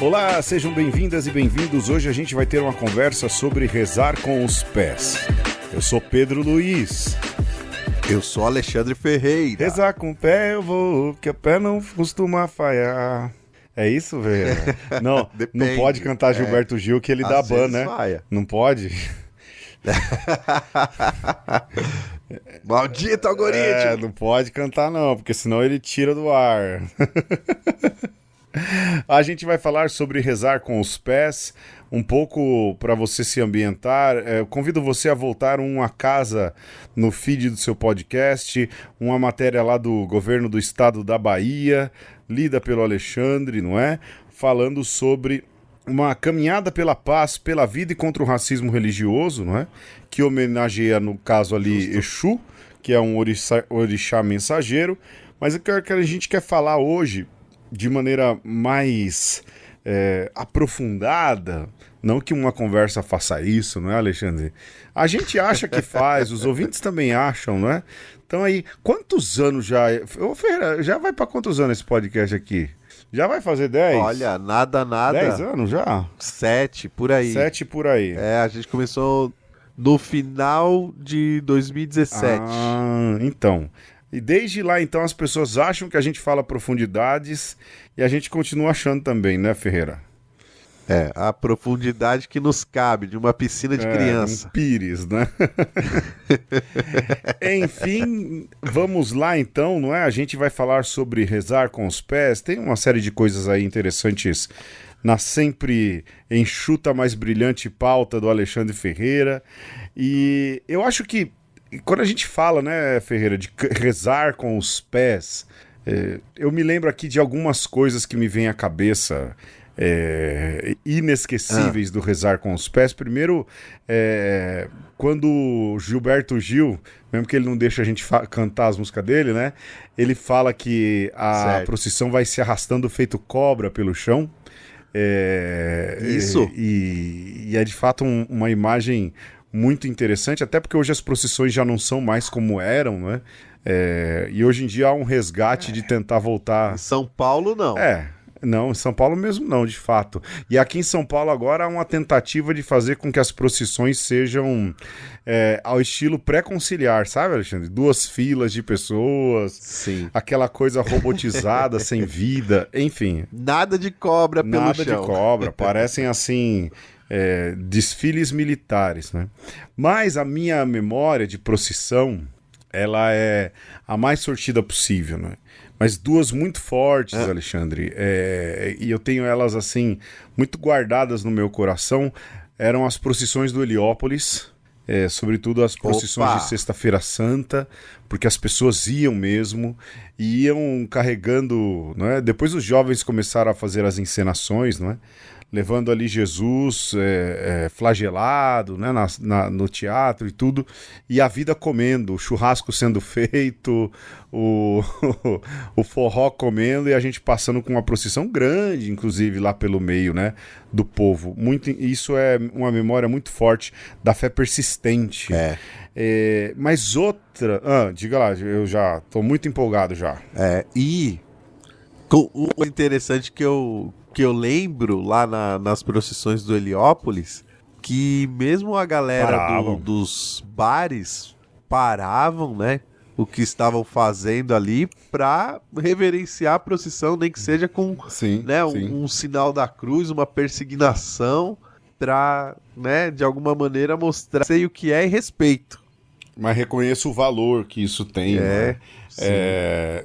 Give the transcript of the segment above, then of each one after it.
Olá, sejam bem-vindas e bem-vindos. Hoje a gente vai ter uma conversa sobre rezar com os pés. Eu sou Pedro Luiz. Eu sou Alexandre Ferreira. Rezar com o pé eu vou, que o pé não costuma falhar. É isso, velho? Não, não pode cantar Gilberto Gil que ele dá ban, né? Faia. Não pode? Maldito algoritmo! Não pode cantar não, porque senão ele tira do ar. A gente vai falar sobre rezar com os pés, um pouco para você se ambientar. Eu convido você a voltar uma casa no feed do seu podcast, uma matéria lá do governo do estado da Bahia, lida pelo Alexandre, não é? Falando sobre uma caminhada pela paz, pela vida e contra o racismo religioso, não é? Que homenageia, no caso ali, Exu, que é um orixá mensageiro. Mas o que a gente quer falar hoje, de maneira mais aprofundada, não que uma conversa faça isso, não é, Alexandre? A gente acha que faz, os ouvintes também acham, não é? Então aí, quantos anos já... Ô, Ferreira, já vai para quantos anos esse podcast aqui? Já vai fazer 10? Olha, nada. 10 anos já? 7, por aí. 7 por aí. A gente começou no final de 2017. Ah, então... E desde lá, então, as pessoas acham que a gente fala profundidades e a gente continua achando também, né, Ferreira? A profundidade que nos cabe de uma piscina de criança. Um pires, né? Enfim, vamos lá então, não é? A gente vai falar sobre rezar com os pés. Tem uma série de coisas aí interessantes na sempre enxuta, mais brilhante pauta do Alexandre Ferreira. E eu acho que quando a gente fala, né, Ferreira, de rezar com os pés, eu me lembro aqui de algumas coisas que me vêm à cabeça, inesquecíveis do rezar com os pés. Primeiro, quando Gilberto Gil, mesmo que ele não deixa a gente cantar as músicas dele, né, ele fala que a procissão vai se arrastando feito cobra pelo chão. Isso. E é de fato uma imagem muito interessante, até porque hoje as procissões já não são mais como eram, né? E hoje em dia há um resgate de tentar voltar... Em São Paulo, não. Não, em São Paulo mesmo não, de fato. E aqui em São Paulo agora há uma tentativa de fazer com que as procissões sejam ao estilo pré-conciliar, sabe, Alexandre? 2 filas de pessoas, Sim. Aquela coisa robotizada, sem vida, enfim. Nada de cobra pelo chão. Nada de cobra, parecem assim... desfiles militares, né? Mas a minha memória de procissão, ela é a mais sortida possível, né? Mas 2 muito fortes, Alexandre, e eu tenho elas assim muito guardadas no meu coração. Eram as procissões do Heliópolis, sobretudo as procissões de Sexta-feira Santa, porque as pessoas iam mesmo, e iam carregando, não é? Depois os jovens começaram a fazer as encenações, não é? Levando ali Jesus flagelado, né, no teatro e tudo, e a vida comendo, o churrasco sendo feito, o forró comendo, e a gente passando com uma procissão grande, inclusive, lá pelo meio, né, do povo. Isso é uma memória muito forte da fé persistente. Mas outra... diga lá, eu já tô muito empolgado já. E o interessante que eu lembro lá nas procissões do Heliópolis, que mesmo a galera dos bares paravam, né, o que estavam fazendo ali pra reverenciar a procissão, nem que seja com um sinal da cruz, uma persignação, pra, né, de alguma maneira mostrar sei o que é e respeito. Mas reconheço o valor que isso tem, né?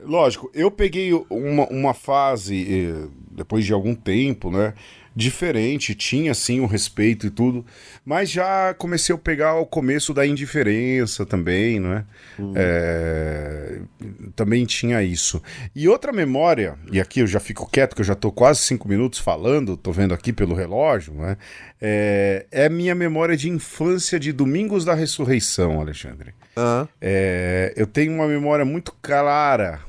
Lógico, eu peguei uma fase, depois de algum tempo, né, diferente, tinha sim o respeito e tudo, mas já comecei a pegar o começo da indiferença também, né? Também tinha isso. E outra memória, e aqui eu já fico quieto, que eu já tô quase 5 minutos falando, tô vendo aqui pelo relógio, né? É minha memória de infância de Domingos da Ressurreição, Alexandre. Eu tenho uma memória muito cara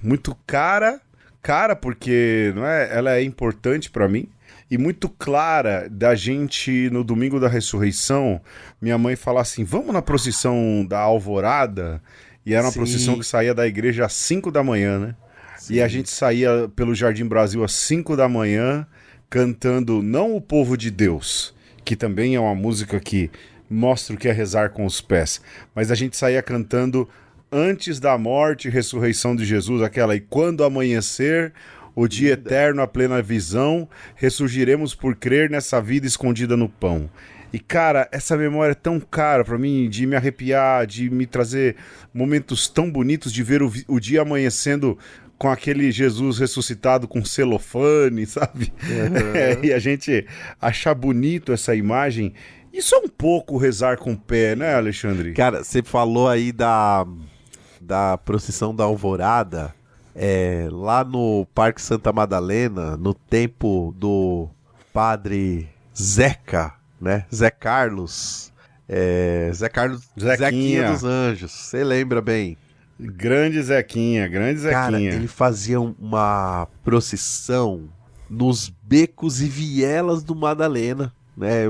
porque não é, ela é importante para mim, e muito clara da gente no Domingo da Ressurreição, minha mãe falar assim, vamos na procissão da Alvorada, e era uma procissão que saía da igreja às 5 da manhã, né? Sim. E a gente saía pelo Jardim Brasil às 5 da manhã, cantando não o povo de Deus, que também é uma música que mostra o que é rezar com os pés, mas a gente saía cantando antes da morte e ressurreição de Jesus, aquela "e quando amanhecer, o dia eterno, a plena visão, ressurgiremos por crer nessa vida escondida no pão." E, cara, essa memória é tão cara pra mim, de me arrepiar, de me trazer momentos tão bonitos, de ver o dia amanhecendo com aquele Jesus ressuscitado com celofane, sabe? Uhum. E a gente achar bonito essa imagem. Isso é um pouco rezar com o pé, né, Alexandre? Cara, você falou aí da procissão da Alvorada, lá no Parque Santa Madalena, no tempo do padre Zeca, né? Zé Carlos. Zé Carlos, Zequinha dos Anjos, você lembra bem? Grande Zequinha, grande Zequinha. Cara, ele fazia uma procissão nos becos e vielas do Madalena, né?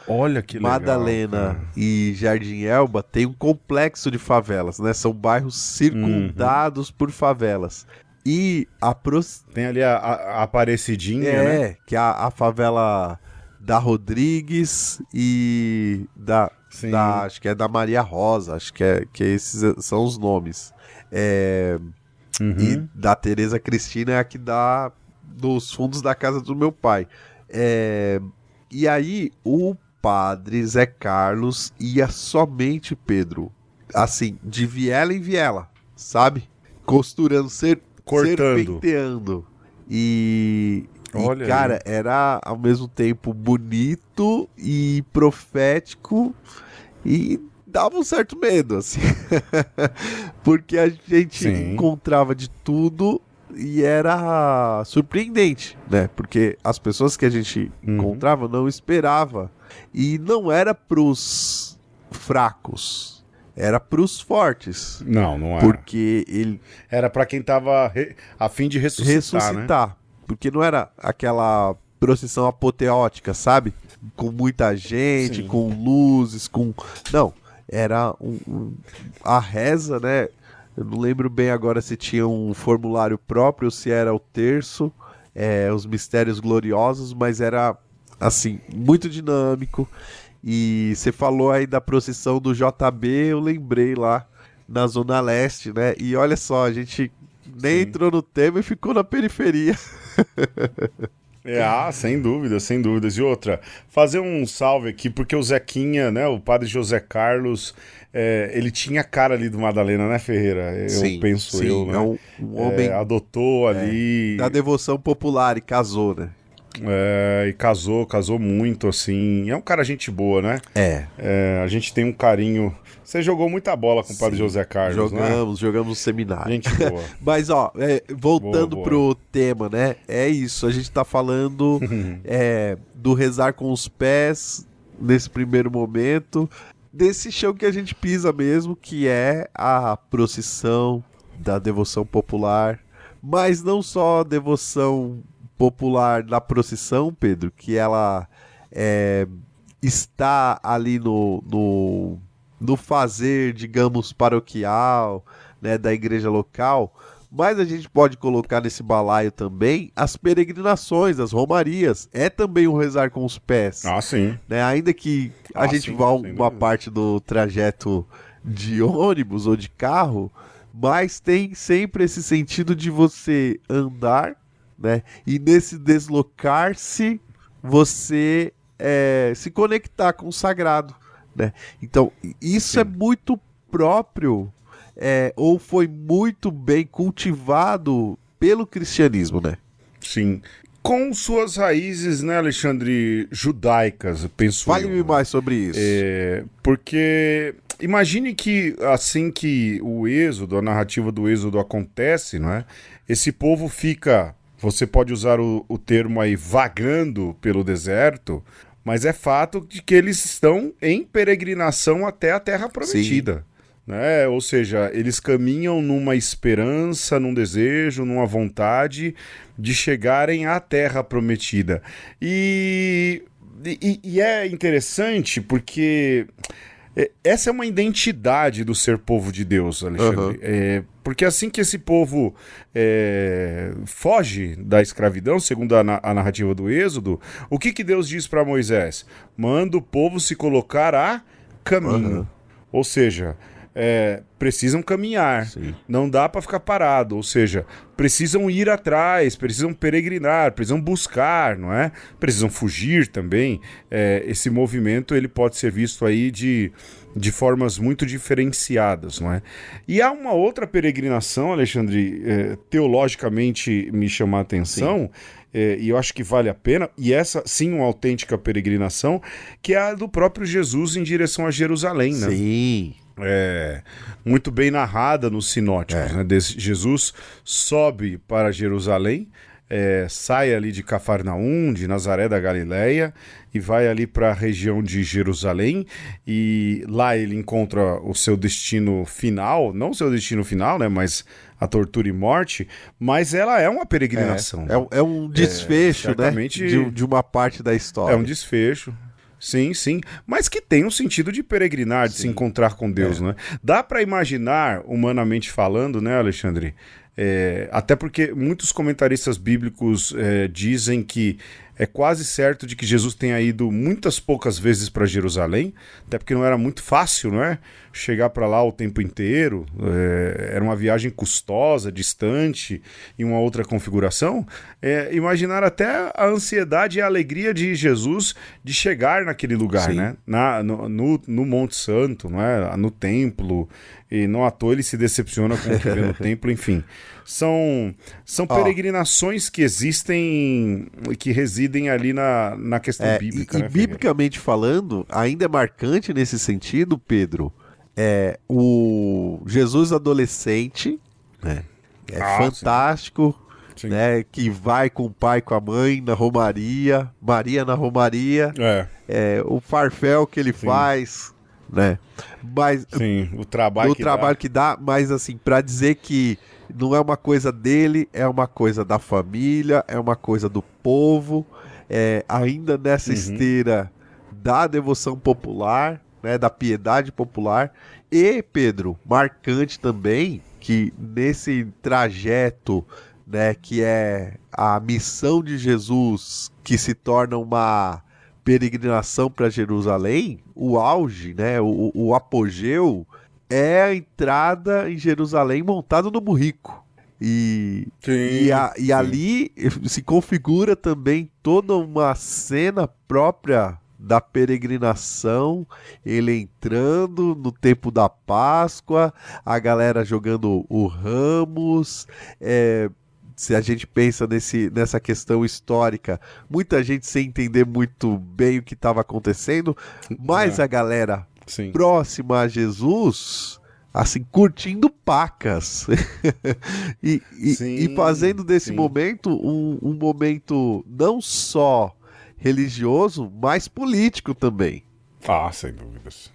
Olha que Madalena legal, cara. e Jardim Elba tem um complexo de favelas, né? São bairros circundados por favelas. E tem ali a Aparecidinha, né? que é a favela da Rodrigues e acho que é da Maria Rosa, acho que esses são os nomes. E da Tereza Cristina é a que dá dos fundos da casa do meu pai. E aí o padre Zé Carlos ia somente, Pedro, assim, de viela em viela, sabe? Costurando, serpenteando. Olha cara, aí. era ao mesmo tempo bonito e profético e dava um certo medo, assim. Porque a gente encontrava de tudo e era surpreendente, né? Porque as pessoas que a gente encontrava não esperava. E não era pros fracos, era pros fortes. Não era. Porque ele... Era pra quem tava a fim de ressuscitar, né? Porque não era aquela procissão apoteótica, sabe? Com muita gente, com luzes, com... Não, era a reza, né? Eu não lembro bem agora se tinha um formulário próprio, se era o terço, os mistérios gloriosos, mas era, assim, muito dinâmico. E você falou aí da procissão do JB, eu lembrei lá na Zona Leste, né? E olha só, a gente nem entrou no tema e ficou na periferia. Sem dúvida, sem dúvidas. E outra, fazer um salve aqui, porque o Zequinha, né, o padre José Carlos, ele tinha a cara ali do Madalena, né, Ferreira? Eu penso, né? É um homem... adotou ali... Da devoção popular e casou, né? E casou muito, assim. É um cara gente boa, né? A gente tem um carinho... Você jogou muita bola com o padre José Carlos, jogamos no seminário. Gente boa. Mas, ó, voltando pro tema, né? É isso, a gente tá falando do rezar com os pés nesse primeiro momento, desse chão que a gente pisa mesmo, que é a procissão da devoção popular. Mas não só a devoção popular da procissão, Pedro, que ela está ali no fazer, digamos, paroquial, né, da igreja local, mas a gente pode colocar nesse balaio também as peregrinações, as romarias. É também um rezar com os pés. Sim. Né? Ainda que a gente vá uma parte do trajeto de ônibus ou de carro, mas tem sempre esse sentido de você andar, né? E nesse deslocar-se, você se conectar com o sagrado. Né? Então, isso é muito próprio, ou foi muito bem cultivado pelo cristianismo, né? Sim. Com suas raízes, né, Alexandre, judaicas, penso eu. Fale-me mais sobre isso. Porque imagine que assim que o êxodo, a narrativa do êxodo acontece, não é? Esse povo fica, você pode usar o termo aí, vagando pelo deserto, mas é fato de que eles estão em peregrinação até a Terra Prometida. Né? Ou seja, eles caminham numa esperança, num desejo, numa vontade de chegarem à Terra Prometida. E é interessante porque essa é uma identidade do ser povo de Deus, Alexandre. Porque assim que esse povo foge da escravidão, segundo a narrativa do Êxodo, o que Deus diz para Moisés? Manda o povo se colocar a caminho. Ou seja, precisam caminhar, não dá para ficar parado, ou seja, precisam ir atrás, precisam peregrinar, precisam buscar, não é? Precisam fugir também. Esse movimento ele pode ser visto aí de formas muito diferenciadas, não é? E há uma outra peregrinação, Alexandre, teologicamente me chama a atenção, e eu acho que vale a pena, e essa sim uma autêntica peregrinação, que é a do próprio Jesus em direção a Jerusalém, né? Sim. Muito bem narrada nos sinóticos, né? Jesus sobe para Jerusalém, sai ali de Cafarnaum, de Nazaré da Galileia, e vai ali para a região de Jerusalém, e lá ele encontra o seu destino final, não o seu destino final, né? Mas a tortura e morte, mas ela é uma peregrinação. É um desfecho, né? De uma parte da história. É um desfecho. Sim, sim, mas que tem um sentido de peregrinar, de se encontrar com Deus, né? Dá para imaginar, humanamente falando, né, Alexandre? Até porque muitos comentaristas bíblicos dizem que é quase certo de que Jesus tenha ido muitas poucas vezes para Jerusalém, até porque não era muito fácil, não é? Chegar para lá o tempo inteiro, era uma viagem custosa, distante, em uma outra configuração. Imaginar até a ansiedade e a alegria de Jesus de chegar naquele lugar, né? No Monte Santo, não é? No templo, e não à toa ele se decepciona com o que vê no templo, enfim. São peregrinações que existem, que residem ali na questão bíblica. E biblicamente falando, ainda é marcante nesse sentido, Pedro, o Jesus adolescente, né? Fantástico, sim. Né? Que vai com o pai e com a mãe na Romaria, Maria na Romaria, o farfel que ele faz, né? Mas, sim, o trabalho que dá, mas assim, para dizer que não é uma coisa dele, é uma coisa da família, é uma coisa do povo, ainda nessa esteira da devoção popular, né, da piedade popular. E, Pedro, marcante também que nesse trajeto, né, que é a missão de Jesus, que se torna uma peregrinação para Jerusalém, o auge, né, o apogeu é a entrada em Jerusalém montado no burrico. E ali se configura também toda uma cena própria da peregrinação, ele entrando no tempo da Páscoa, a galera jogando o ramos. Se a gente pensa nessa questão histórica, muita gente sem entender muito bem o que estava acontecendo, mas a galera próxima a Jesus, assim, curtindo pacas e fazendo desse momento um momento não só religioso, mas político também.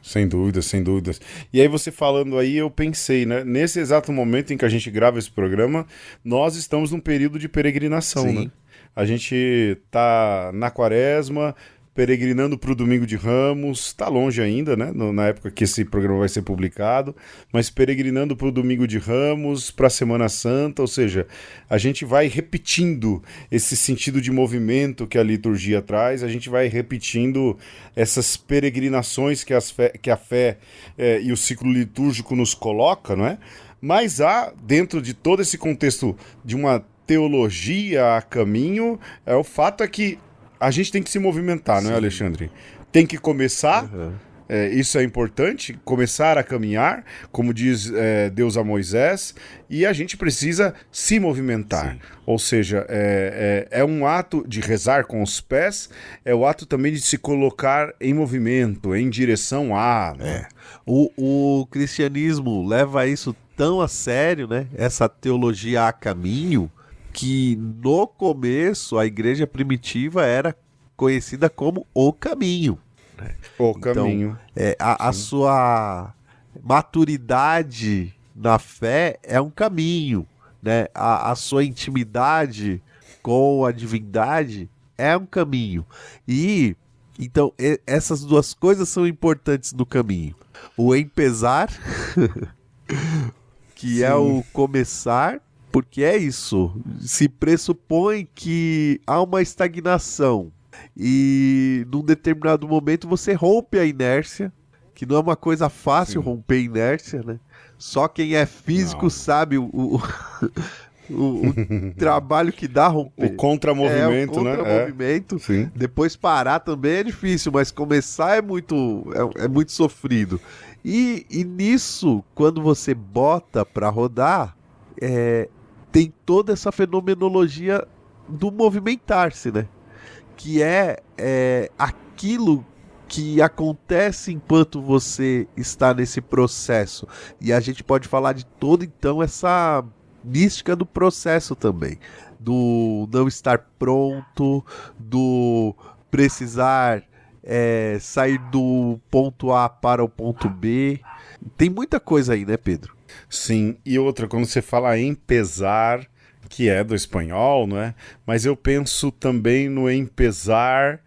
Sem dúvidas. E aí você falando aí, eu pensei, né? Nesse exato momento em que a gente grava esse programa, nós estamos num período de peregrinação, né? A gente tá na quaresma, peregrinando para o Domingo de Ramos, está longe ainda, né? Na época que esse programa vai ser publicado, mas peregrinando para o Domingo de Ramos, para a Semana Santa, ou seja, a gente vai repetindo esse sentido de movimento que a liturgia traz, a gente vai repetindo essas peregrinações que a fé e o ciclo litúrgico nos coloca, não é? Mas há, dentro de todo esse contexto de uma teologia a caminho, o fato é que a gente tem que se movimentar, não é, Alexandre? Tem que começar, isso é importante, começar a caminhar, como diz Deus a Moisés, e a gente precisa se movimentar. Ou seja, é um ato de rezar com os pés, é o ato também de se colocar em movimento, em direção a... O cristianismo leva isso tão a sério, né? Essa teologia a caminho, que no começo a igreja primitiva era conhecida como o caminho. O caminho. A sua maturidade na fé é um caminho, né? A sua intimidade com a divindade é um caminho. E Então, essas duas coisas são importantes no caminho. O empezar, que Sim. é o começar, porque é isso. Se pressupõe que há uma estagnação e num determinado momento você rompe a inércia, que não é uma coisa fácil. Sim. Romper a inércia, né? Só quem é físico sabe o trabalho que dá romper. O contramovimento, né? O contramovimento. Sim. Depois parar também é difícil, mas começar é muito sofrido. E nisso, quando você bota para rodar, tem toda essa fenomenologia do movimentar-se, né? Que é aquilo que acontece enquanto você está nesse processo. E a gente pode falar de toda, então, essa mística do processo também. Do não estar pronto, do precisar sair do ponto A para o ponto B. Tem muita coisa aí, né, Pedro? Sim, e outra, quando você fala em pesar, que é do espanhol, não é? Mas eu penso também no empezar,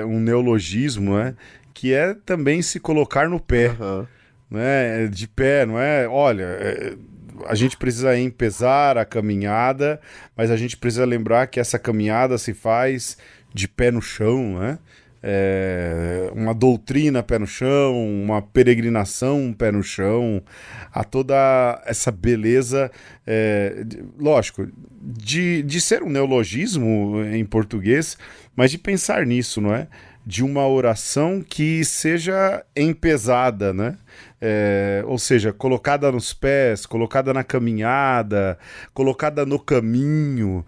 um neologismo, né? Que é também se colocar no pé, né? De pé, não é? Olha, a gente precisa empezar a caminhada, mas a gente precisa lembrar que essa caminhada se faz de pé no chão, né? Uma doutrina pé no chão, uma peregrinação pé no chão, a toda essa beleza, lógico, de ser um neologismo em português, mas de pensar nisso, não é? De uma oração que seja empesada, né? Ou seja, colocada nos pés, colocada na caminhada, colocada no caminho.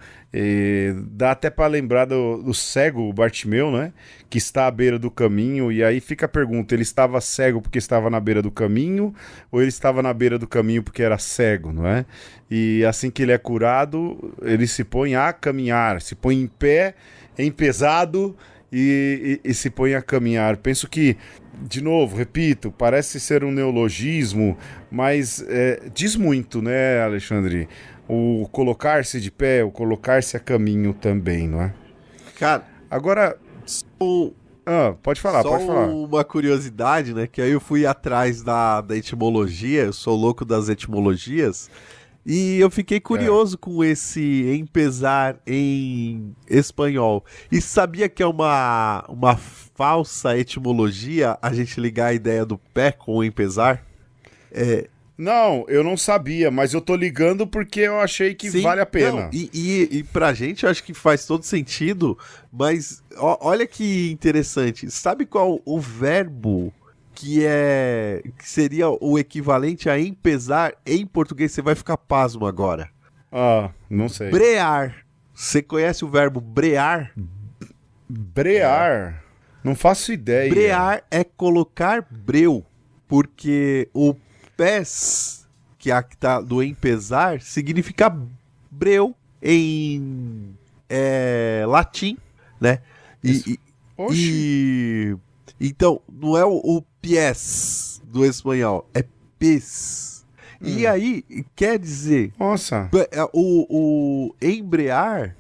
Dá até para lembrar do cego Bartimeu, né? Que está à beira do caminho, e aí fica a pergunta: ele estava cego porque estava na beira do caminho, ou ele estava na beira do caminho porque era cego, não é? E assim que ele é curado, ele se põe a caminhar, se põe em pé, empesado, e se põe a caminhar. Penso que, de novo, repito, parece ser um neologismo, mas diz muito, né, Alexandre? O colocar-se de pé, o colocar-se a caminho também, não é? Cara, agora... pode falar, pode falar. Só uma curiosidade, né? Que aí eu fui atrás da etimologia, eu sou louco das etimologias, e eu fiquei curioso com esse empezar em espanhol. E sabia que é uma falsa etimologia a gente ligar a ideia do pé com o empezar? Não, eu não sabia, mas eu tô ligando porque eu achei que Sim, vale a pena. Não, e pra gente eu acho que faz todo sentido, mas olha que interessante. Sabe qual o verbo que seria o equivalente a empezar em português? Você vai ficar pasmo agora. Não sei. Brear. Você conhece o verbo brear? Brear? Não faço ideia. Brear é colocar breu, porque o pés, que tá do empezar, significa breu em latim, né? Então, não é o pies do espanhol, é pes. E aí, quer dizer... Nossa! O embrear,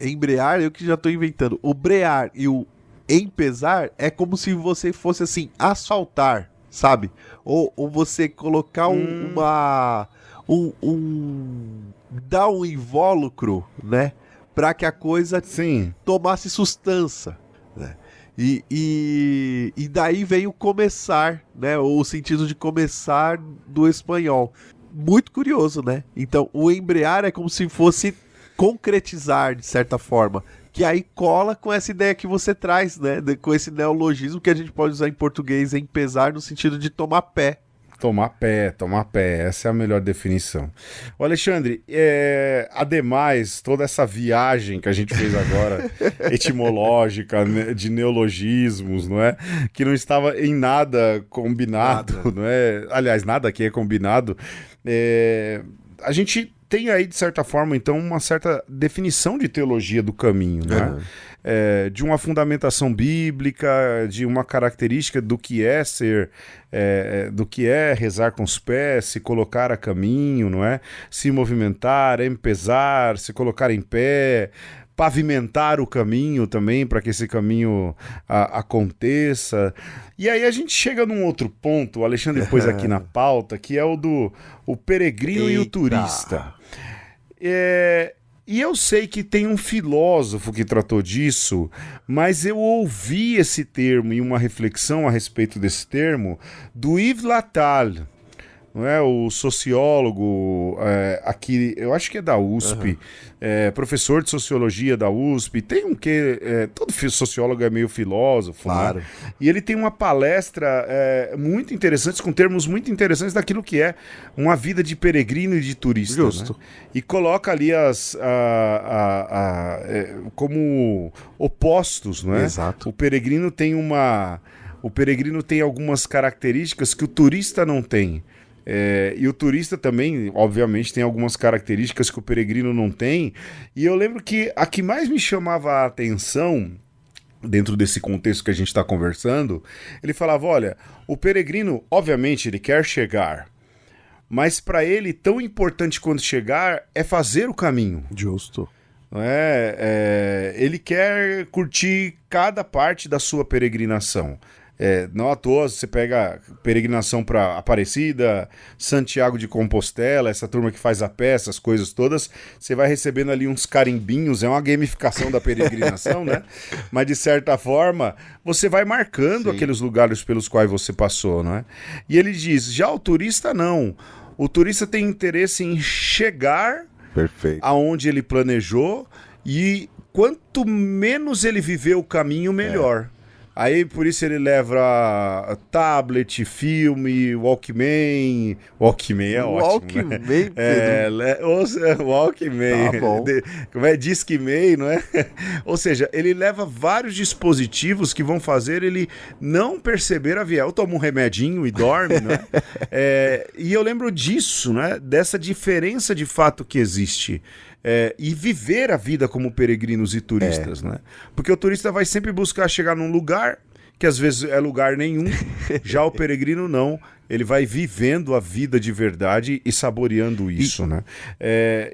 embrear eu que já tô inventando. O brear e o empezar é como se você fosse assim, asfaltar, sabe? Ou você colocar dar um invólucro, né? Para que a coisa tomasse sustância, né? E daí vem o começar, né? O sentido de começar do espanhol. Muito curioso, né? Então, o embrear é como se fosse concretizar, de certa forma. Que aí cola com essa ideia que você traz, né? Com esse neologismo que a gente pode usar em português, empezar, no sentido de tomar pé. Tomar pé, essa é a melhor definição. Ô Alexandre, ademais, toda essa viagem que a gente fez agora, etimológica, de neologismos, não é? Que não estava em nada combinado, não é? Aliás, nada aqui é combinado. A gente tem aí, de certa forma, então, uma certa definição de teologia do caminho, né? De uma fundamentação bíblica, de uma característica do que é ser, do que é rezar com os pés, se colocar a caminho, não é? Se movimentar, empezar, se colocar em pé, pavimentar o caminho também, para que esse caminho aconteça. E aí a gente chega num outro ponto, o Alexandre pôs aqui na pauta, que é o peregrino e o turista. E eu sei que tem um filósofo que tratou disso, mas eu ouvi esse termo e uma reflexão a respeito desse termo do Yves Latal, não é? O sociólogo aqui, eu acho que é da USP, professor de sociologia da USP, tem um que todo sociólogo é meio filósofo, claro, né? E ele tem uma palestra muito interessante, com termos muito interessantes daquilo que é uma vida de peregrino e de turista. Justo. Né? E coloca ali como opostos, não é? Exato. O peregrino tem algumas características que o turista não tem. E o turista também, obviamente, tem algumas características que o peregrino não tem. E eu lembro que a que mais me chamava a atenção, dentro desse contexto que a gente está conversando, ele falava, olha, o peregrino, obviamente, ele quer chegar, mas para ele, tão importante quanto chegar é fazer o caminho. Justo. Não é? Ele quer curtir cada parte da sua peregrinação. Não à toa, você pega peregrinação para Aparecida, Santiago de Compostela, essa turma que faz a pé, essas coisas todas, você vai recebendo ali uns carimbinhos, é uma gamificação da peregrinação, né? Mas de certa forma, você vai marcando aqueles lugares pelos quais você passou, não é? E ele diz, já o turista não. O turista tem interesse em chegar aonde ele planejou e quanto menos ele viver o caminho, melhor. Aí, por isso, ele leva tablet, filme, Walkman. Walkman é ótimo, Walkman, né? Walkman. Tá bom. Como é? Discman, não é? Ou seja, ele leva vários dispositivos que vão fazer ele não perceber a viagem. Ou toma um remedinho e dorme, não é? E eu lembro disso, né? Dessa diferença de fato que existe. E viver a vida como peregrinos e turistas, né? Porque o turista vai sempre buscar chegar num lugar que às vezes é lugar nenhum, já o peregrino não, ele vai vivendo a vida de verdade e saboreando isso, né?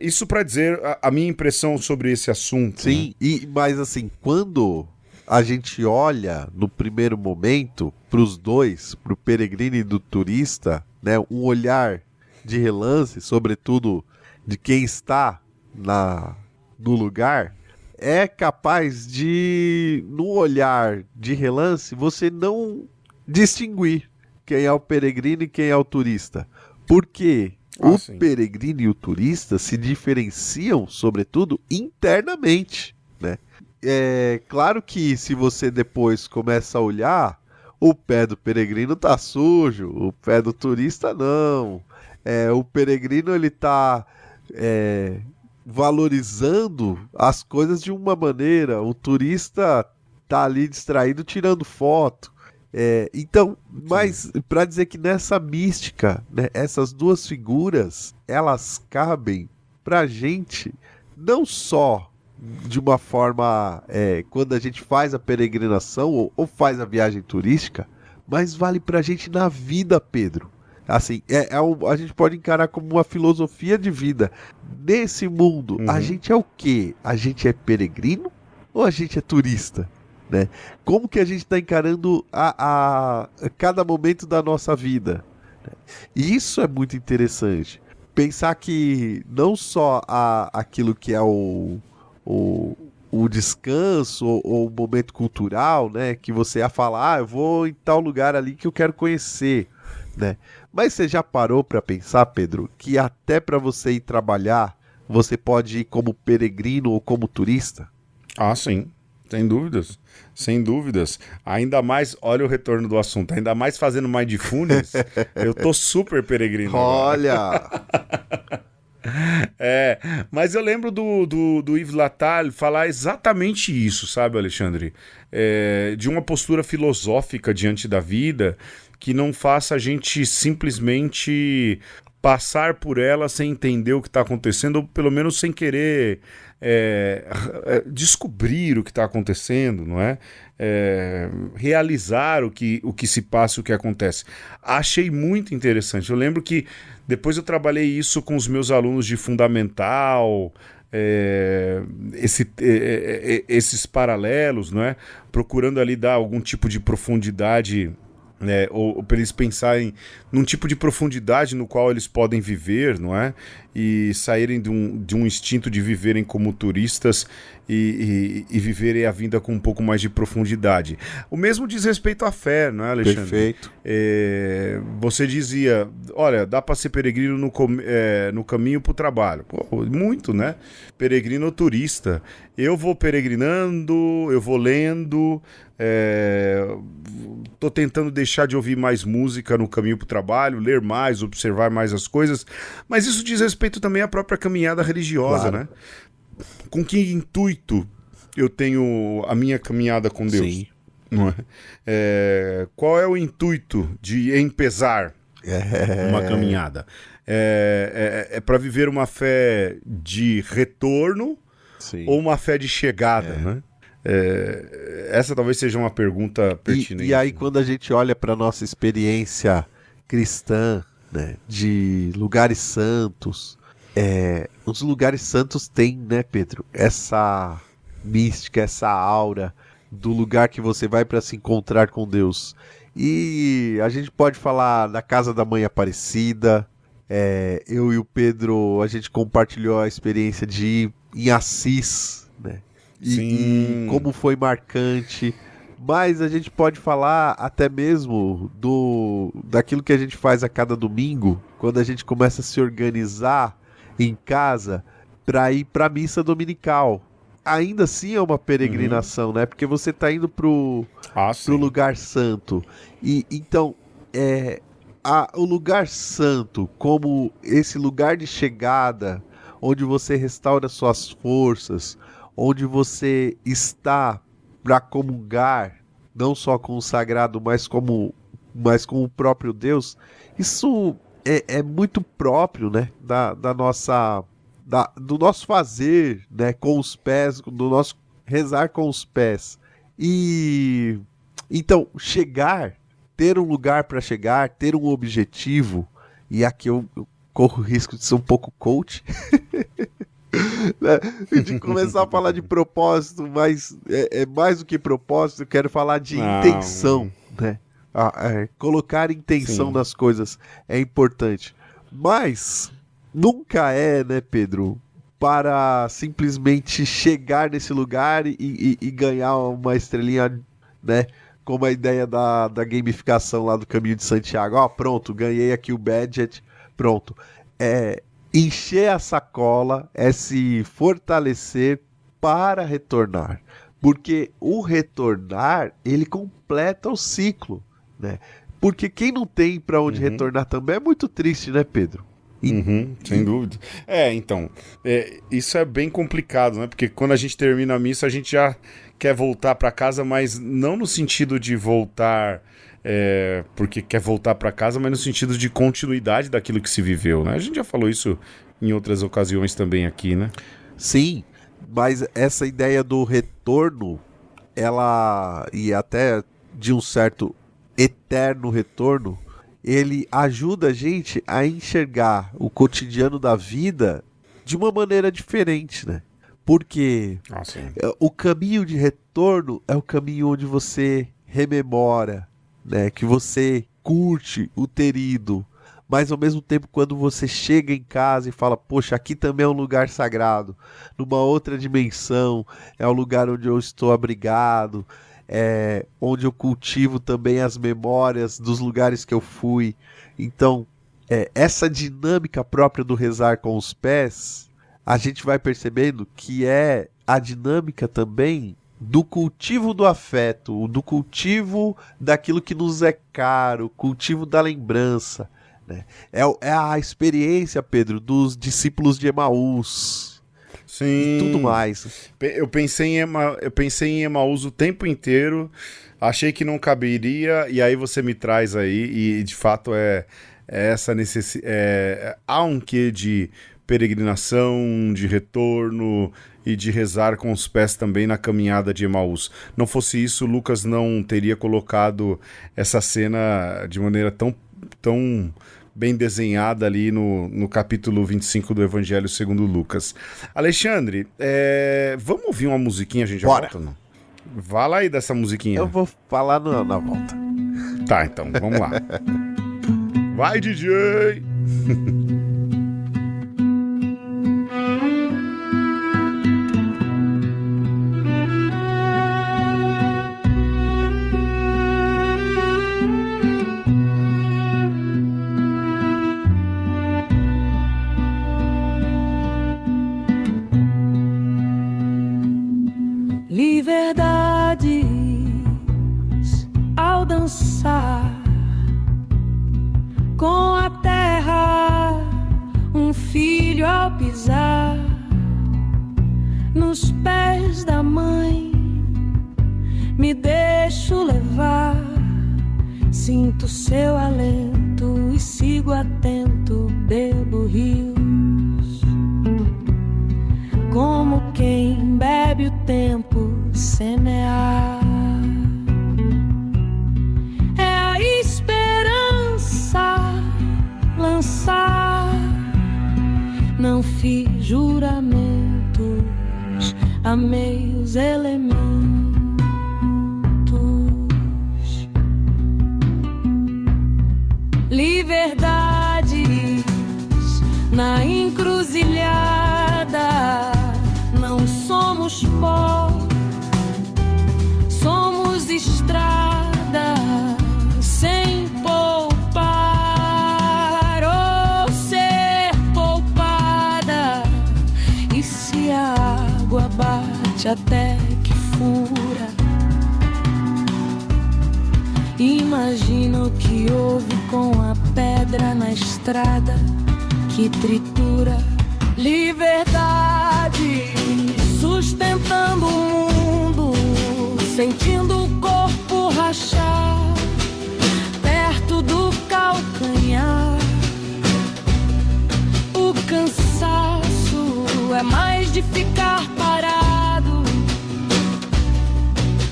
Isso para dizer a minha impressão sobre esse assunto. Sim, né? Mas assim, quando a gente olha no primeiro momento para os dois, para o peregrino e do turista, né, um olhar de relance, sobretudo de quem está no lugar, é capaz de, no olhar de relance, você não distinguir quem é o peregrino e quem é o turista. Porque o peregrino e o turista se diferenciam, sobretudo, internamente, né? É claro que se você depois começa a olhar, o pé do peregrino tá sujo, o pé do turista não. O peregrino, ele tá valorizando as coisas de uma maneira, o turista tá ali distraído tirando foto. Então, mas para dizer que nessa mística, né, essas duas figuras, elas cabem pra gente não só de uma forma quando a gente faz a peregrinação ou faz a viagem turística, mas vale pra gente na vida, Pedro. Assim, a gente pode encarar como uma filosofia de vida. Nesse mundo, a gente é o quê? A gente é peregrino ou a gente é turista? Né? Como que a gente está encarando a cada momento da nossa vida? E isso é muito interessante. Pensar que não só aquilo que é o descanso ou o momento cultural, né? Que você ia falar, eu vou em tal lugar ali que eu quero conhecer, né? Mas você já parou para pensar, Pedro, que até para você ir trabalhar, você pode ir como peregrino ou como turista? Ah, sim. Sem dúvidas. Sem dúvidas. Ainda mais, olha o retorno do assunto, ainda mais fazendo Mindfulness, eu tô super peregrino. Olha! Mas eu lembro do Yves Latal falar exatamente isso, sabe, Alexandre? De uma postura filosófica diante da vida que não faça a gente simplesmente passar por ela sem entender o que está acontecendo, ou pelo menos sem querer descobrir o que está acontecendo, não é? Realizar o que se passa e o que acontece. Achei muito interessante. Eu lembro que depois eu trabalhei isso com os meus alunos de fundamental, esses paralelos, não é? Procurando ali dar algum tipo de profundidade, ou para eles pensarem num tipo de profundidade no qual eles podem viver, não é? E saírem de um instinto de viverem como turistas e viverem a vida com um pouco mais de profundidade. O mesmo diz respeito à fé, não é, Alexandre? Perfeito. Você dizia, olha, dá para ser peregrino no caminho para o trabalho. Pô, muito, né? Peregrino ou turista. Eu vou peregrinando, eu vou lendo, tô tentando deixar de ouvir mais música no caminho para o trabalho, ler mais, observar mais as coisas, mas isso diz respeito também à própria caminhada religiosa, Claro. né? Com que intuito eu tenho a minha caminhada com Deus? Sim. Não é? Qual é o intuito de empezar uma caminhada? É para viver uma fé de retorno, Sim. ou uma fé de chegada, né? Essa talvez seja uma pergunta pertinente. E aí, quando a gente olha para nossa experiência cristã, né, de lugares santos, os lugares santos têm, né, Pedro, essa mística, essa aura do lugar que você vai para se encontrar com Deus. E a gente pode falar da Casa da Mãe Aparecida. Eu e o Pedro, a gente compartilhou a experiência de ir em Assis, né? E como foi marcante. Mas a gente pode falar até mesmo daquilo que a gente faz a cada domingo, quando a gente começa a se organizar em casa para ir para a missa dominical. Ainda assim é uma peregrinação, né? Porque você está indo pro lugar santo. E então, o lugar santo, como esse lugar de chegada, onde você restaura suas forças, onde você está para comungar, não só com o sagrado, mas com o próprio Deus, isso é muito próprio, né, do nosso fazer, né, com os pés, do nosso rezar com os pés. E então, ter um lugar para chegar, ter um objetivo, e aqui eu corro o risco de ser um pouco coach, de começar a falar de propósito, mas é mais do que propósito, eu quero falar de intenção, né? Colocar intenção nas coisas é importante, mas nunca né, Pedro, para simplesmente chegar nesse lugar e ganhar uma estrelinha, né? Como a ideia da gamificação lá do Caminho de Santiago. Pronto, ganhei aqui o badge, pronto. Encher a sacola é se fortalecer para retornar. Porque o retornar, ele completa o ciclo, né? Porque quem não tem para onde retornar também é muito triste, né, Pedro? Sem dúvida. Então, isso é bem complicado, né? Porque quando a gente termina a missa, a gente já quer voltar para casa, mas não no sentido de voltar porque quer voltar para casa, mas no sentido de continuidade daquilo que se viveu, né? A gente já falou isso em outras ocasiões também aqui, né? Sim, mas essa ideia do retorno, e até de um certo eterno retorno, ele ajuda a gente a enxergar o cotidiano da vida de uma maneira diferente, né? Porque o caminho de retorno é o caminho onde você rememora, né? Que você curte o ter ido, mas ao mesmo tempo quando você chega em casa e fala, poxa, aqui também é um lugar sagrado, numa outra dimensão, é um lugar onde eu estou abrigado, onde eu cultivo também as memórias dos lugares que eu fui. Então, essa dinâmica própria do rezar com os pés, a gente vai percebendo que é a dinâmica também do cultivo do afeto, do cultivo daquilo que nos é caro, cultivo da lembrança, né? É a experiência, Pedro, dos discípulos de Emaús. Sim. E tudo mais. Eu pensei em Emaús o tempo inteiro, achei que não caberia, e aí você me traz aí, e de fato essa necessidade. Há um quê de peregrinação, de retorno e de rezar com os pés também na caminhada de Emaús. Não fosse isso, Lucas não teria colocado essa cena de maneira tão bem desenhada ali no capítulo 25 do Evangelho segundo Lucas. Alexandre, vamos ouvir uma musiquinha, a gente Bora. volta? Não? Vá lá aí dessa musiquinha. Eu vou falar na volta. Tá, então, vamos lá. Vai, DJ! Liberdades ao dançar com a terra, um filho ao pisar nos pés da mãe, me deixo levar, sinto seu alento e sigo atento, bebo rios, como quem bebe o tempo semear. É a esperança lançar, não fiz juramentos, amei os elementos. Liberdades na encruzilhada, não somos pó, somos estrada, sem poupar ou ser poupada. E se a água bate até que fura, imagina o que houve com a pedra na estrada que tritura. Liberdade sustentando o mundo, sentindo o corpo rachar perto do calcanhar. O cansaço é mais de ficar parado,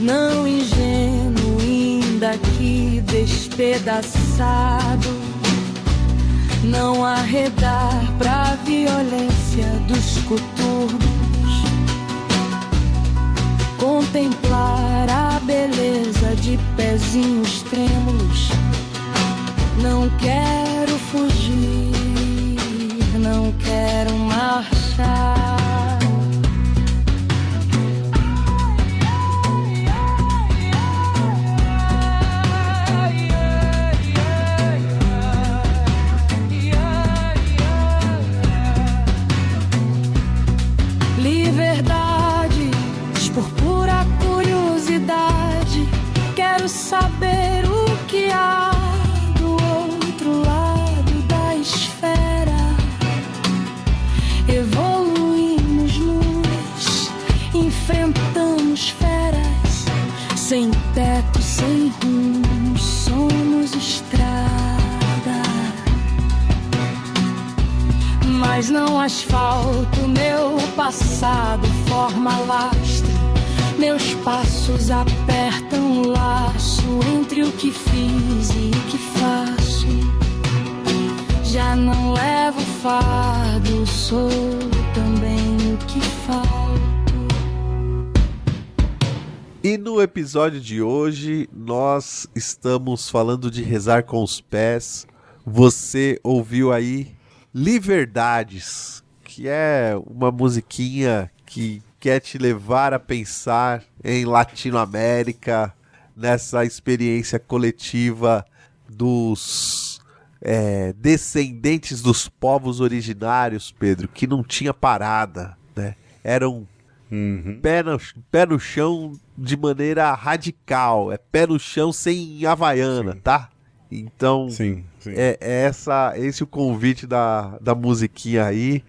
não ingênuo, ainda aqui despedaçado. Não arredar pra violência dos coturnos, contemplar a beleza de pezinhos trêmulos. Não quero fugir, não quero marchar. Saber o que há do outro lado da esfera. Evoluímos luz, enfrentamos feras, sem teto, sem rumo, somos estrada. Mas não asfalto, meu passado forma lastro. Meus passos apertam o laço entre o que fiz e o que faço. Já não levo fardo, sou também o que falto. E no episódio de hoje nós estamos falando de rezar com os pés. Você ouviu aí Liberdades, que é uma musiquinha que quer te levar a pensar em Latinoamérica, nessa experiência coletiva dos descendentes dos povos originários, Pedro, que não tinha parada, né? Eram pé no chão de maneira radical, pé no chão sem Havaiana, tá? Então, sim. Esse o convite da musiquinha aí.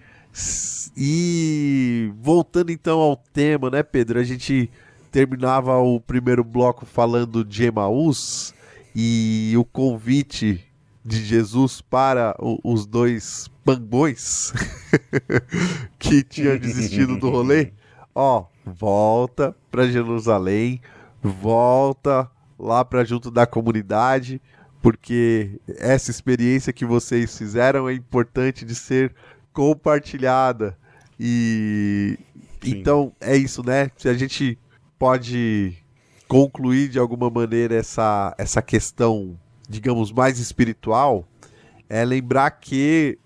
E voltando então ao tema, né, Pedro? A gente terminava o primeiro bloco falando de Emaús e o convite de Jesus para os dois pambões que tinham desistido do rolê. Ó, volta para Jerusalém, volta lá para junto da comunidade, porque essa experiência que vocês fizeram é importante de ser compartilhada. E Sim. então é isso, né? Se a gente pode concluir de alguma maneira essa questão, digamos, mais espiritual, é lembrar que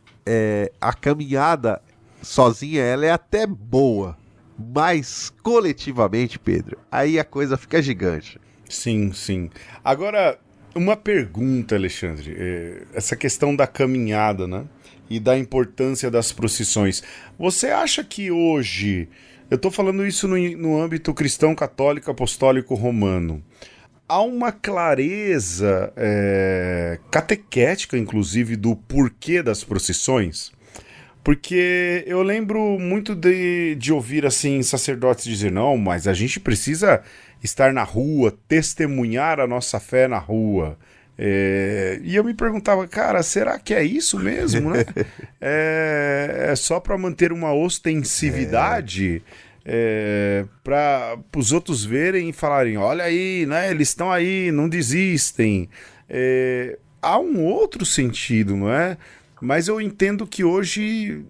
a caminhada sozinha ela é até boa, mas coletivamente, Pedro, aí a coisa fica gigante. Sim, sim. Agora, uma pergunta, Alexandre. Essa questão da caminhada, né? E da importância das procissões. Você acha que hoje, eu estou falando isso no âmbito cristão, católico, apostólico, romano, há uma clareza catequética, inclusive, do porquê das procissões? Porque eu lembro muito de ouvir assim sacerdotes dizer, não, mas a gente precisa estar na rua, testemunhar a nossa fé na rua. E eu me perguntava, cara, será que é isso mesmo, né? É só para manter uma ostensividade para os outros verem e falarem, olha aí, né? Eles estão aí, não desistem. Há um outro sentido, não é? Mas eu entendo que hoje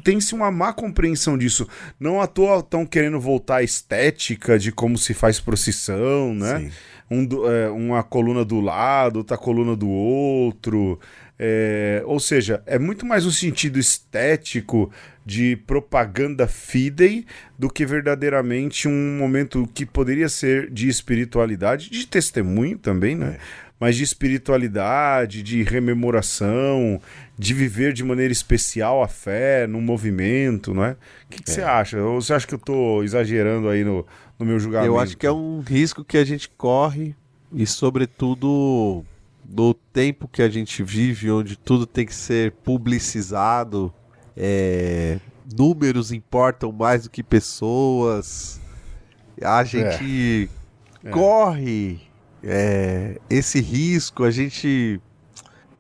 tem-se uma má compreensão disso. Não à toa estão querendo voltar à estética de como se faz procissão, né? Uma coluna do lado, outra coluna do outro. Ou seja, é muito mais um sentido estético de propaganda fidei do que verdadeiramente um momento que poderia ser de espiritualidade, de testemunho também, né? Mas de espiritualidade, de rememoração, de viver de maneira especial a fé, num movimento, não é? O que você acha? Ou você acha que eu estou exagerando aí no meu julgamento? Eu acho que é um risco que a gente corre e, sobretudo, no tempo que a gente vive, onde tudo tem que ser publicizado, números importam mais do que pessoas, a gente corre esse risco, a gente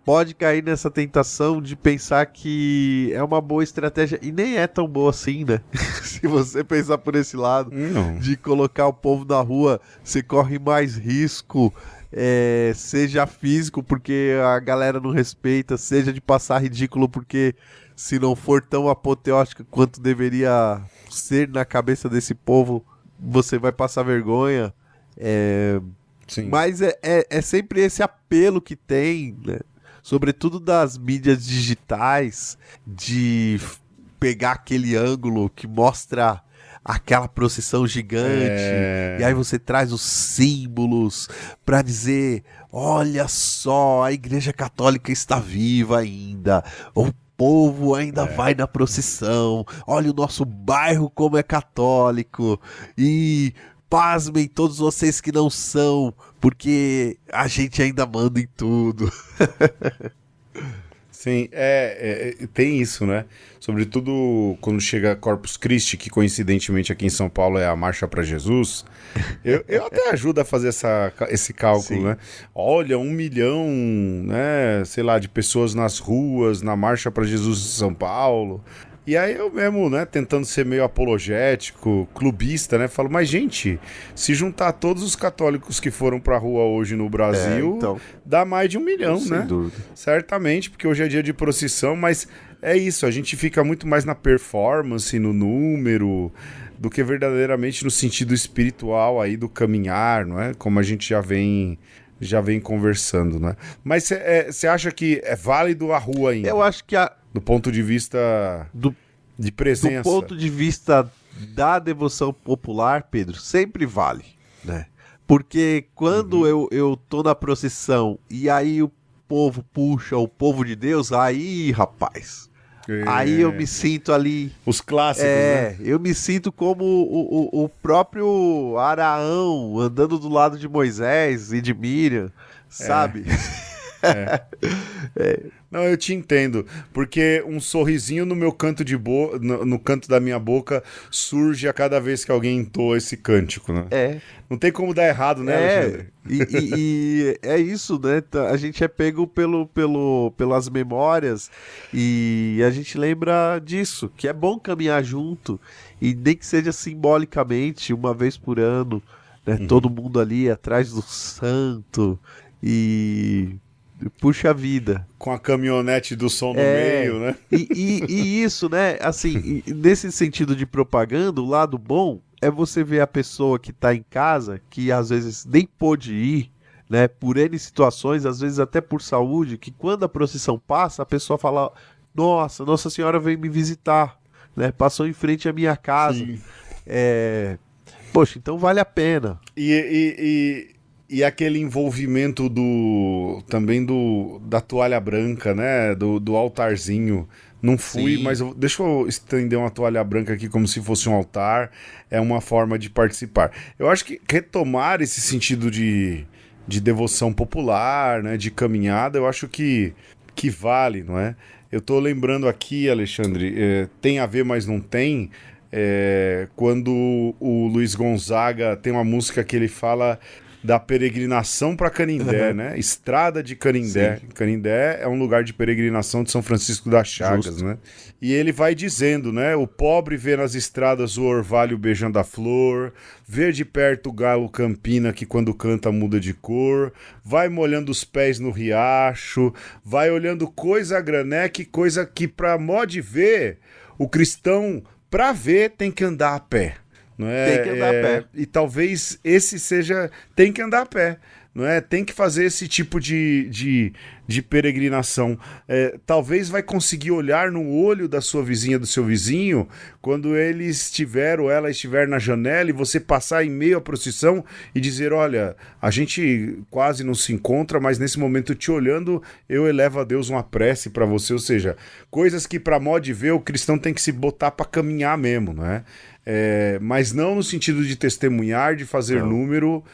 pode cair nessa tentação de pensar que é uma boa estratégia, e nem é tão boa assim, né? Se você pensar por esse lado, de colocar o povo na rua, você corre mais risco, seja físico, porque a galera não respeita, seja de passar ridículo, porque se não for tão apoteótica quanto deveria ser na cabeça desse povo, você vai passar vergonha. Sim. Mas é sempre esse apelo que tem, né? Sobretudo das mídias digitais, de pegar aquele ângulo que mostra aquela procissão gigante, e aí você traz os símbolos para dizer, olha só, a Igreja Católica está viva ainda, o povo ainda vai na procissão, olha o nosso bairro como é católico, e pasmem todos vocês que não são, porque a gente ainda manda em tudo. Sim, tem isso, né? Sobretudo quando chega Corpus Christi, que coincidentemente aqui em São Paulo é a Marcha para Jesus, eu até ajudo a fazer esse cálculo, Sim. né? Olha, 1 milhão, né, sei lá, de pessoas nas ruas, na Marcha para Jesus em São Paulo. E aí eu mesmo, né, tentando ser meio apologético, clubista, né, falo, mas gente, se juntar todos os católicos que foram pra rua hoje no Brasil, Então, dá mais de 1 milhão, sem né? dúvida. Certamente, porque hoje é dia de procissão, mas é isso, a gente fica muito mais na performance, no número, do que verdadeiramente no sentido espiritual aí do caminhar, não é? Como a gente já vem conversando, né? Mas você acha que é válido a rua ainda? Eu acho que Do ponto de vista de presença. do ponto de vista da devoção popular, Pedro, sempre vale, né? Porque quando eu tô na procissão e aí o povo puxa o povo de Deus, aí, rapaz, aí eu me sinto ali... Os clássicos, né? Eu me sinto como o próprio Araão andando do lado de Moisés e de Miriam, sabe? Não, eu te entendo, porque um sorrisinho no meu canto no canto da minha boca surge a cada vez que alguém entoa esse cântico, né? Não tem como dar errado, né, Alexandre? E é isso, né? A gente é pego pelas memórias e a gente lembra disso, que é bom caminhar junto, e nem que seja simbolicamente, uma vez por ano, né? Todo mundo ali atrás do santo. E puxa vida. Com a caminhonete do som no meio, né? E isso, né? Assim, nesse sentido de propaganda, o lado bom é você ver a pessoa que tá em casa, que às vezes nem pôde ir, né? Por N situações, às vezes até por saúde, que quando a procissão passa, a pessoa fala: Nossa, Nossa Senhora veio me visitar, né? Passou em frente à minha casa. Sim. Poxa, então vale a pena. E aquele envolvimento também da toalha branca, né? Do altarzinho. Não fui, Sim. mas deixa eu estender uma toalha branca aqui como se fosse um altar. É uma forma de participar. Eu acho que retomar esse sentido de devoção popular, né? De caminhada, eu acho que vale, não é? Eu tô lembrando aqui, Alexandre, tem a ver, mas não tem. Quando o Luiz Gonzaga tem uma música que ele fala da peregrinação para Canindé, né? Estrada de Canindé. Sim. Canindé é um lugar de peregrinação de São Francisco das Chagas, Justo. né? E ele vai dizendo, né? O pobre vê nas estradas o orvalho beijando a flor, vê de perto o galo campina que quando canta muda de cor, vai molhando os pés no riacho, vai olhando coisa a graneque, coisa que pra mó de ver, o cristão, pra ver, tem que andar a pé. Não é? Tem que andar a pé. E talvez esse seja... Tem que andar a pé. Não é? Tem que fazer esse tipo de peregrinação. Talvez vai conseguir olhar no olho da sua vizinha, do seu vizinho, quando ele estiver ou ela estiver na janela e você passar em meio à procissão e dizer: olha, a gente quase não se encontra, mas nesse momento te olhando, eu elevo a Deus uma prece para você. Ou seja, coisas que para modo de ver o cristão tem que se botar para caminhar mesmo, não é? Mas não no sentido de testemunhar, de fazer número...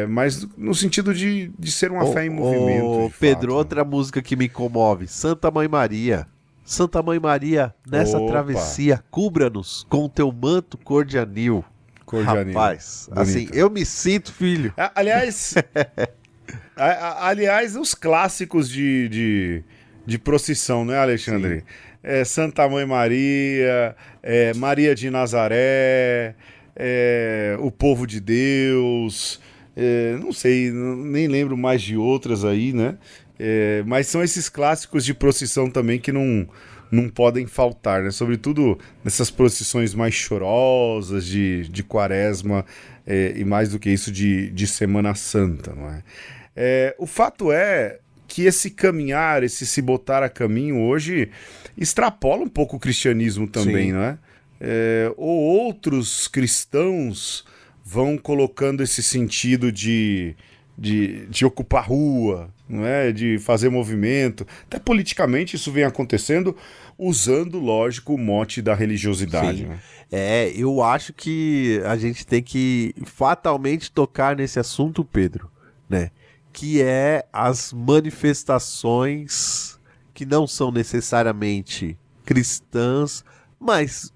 mas no sentido de ser uma fé em movimento. Pedro, fato. outra música que me comove: Santa Mãe Maria. Santa Mãe Maria, nessa travessia, cubra-nos com teu manto cor de anil. Cor de anil. Rapaz, Bonita. assim, eu me sinto filho. Aliás, os clássicos de procissão, né, Alexandre? Santa Mãe Maria, Maria de Nazaré, o Povo de Deus, não sei, nem lembro mais de outras aí, né? Mas são esses clássicos de procissão também que não podem faltar, né? Sobretudo nessas procissões mais chorosas de Quaresma, e mais do que isso de Semana Santa, não é? O fato é que esse caminhar, esse se botar a caminho hoje extrapola um pouco o cristianismo também, Sim. não é? Ou outros cristãos vão colocando esse sentido de ocupar rua, não é? De fazer movimento. Até politicamente isso vem acontecendo, usando, lógico, o mote da religiosidade. Sim. Né? Eu acho que a gente tem que fatalmente tocar nesse assunto, Pedro, né? Que é as manifestações que não são necessariamente cristãs, mas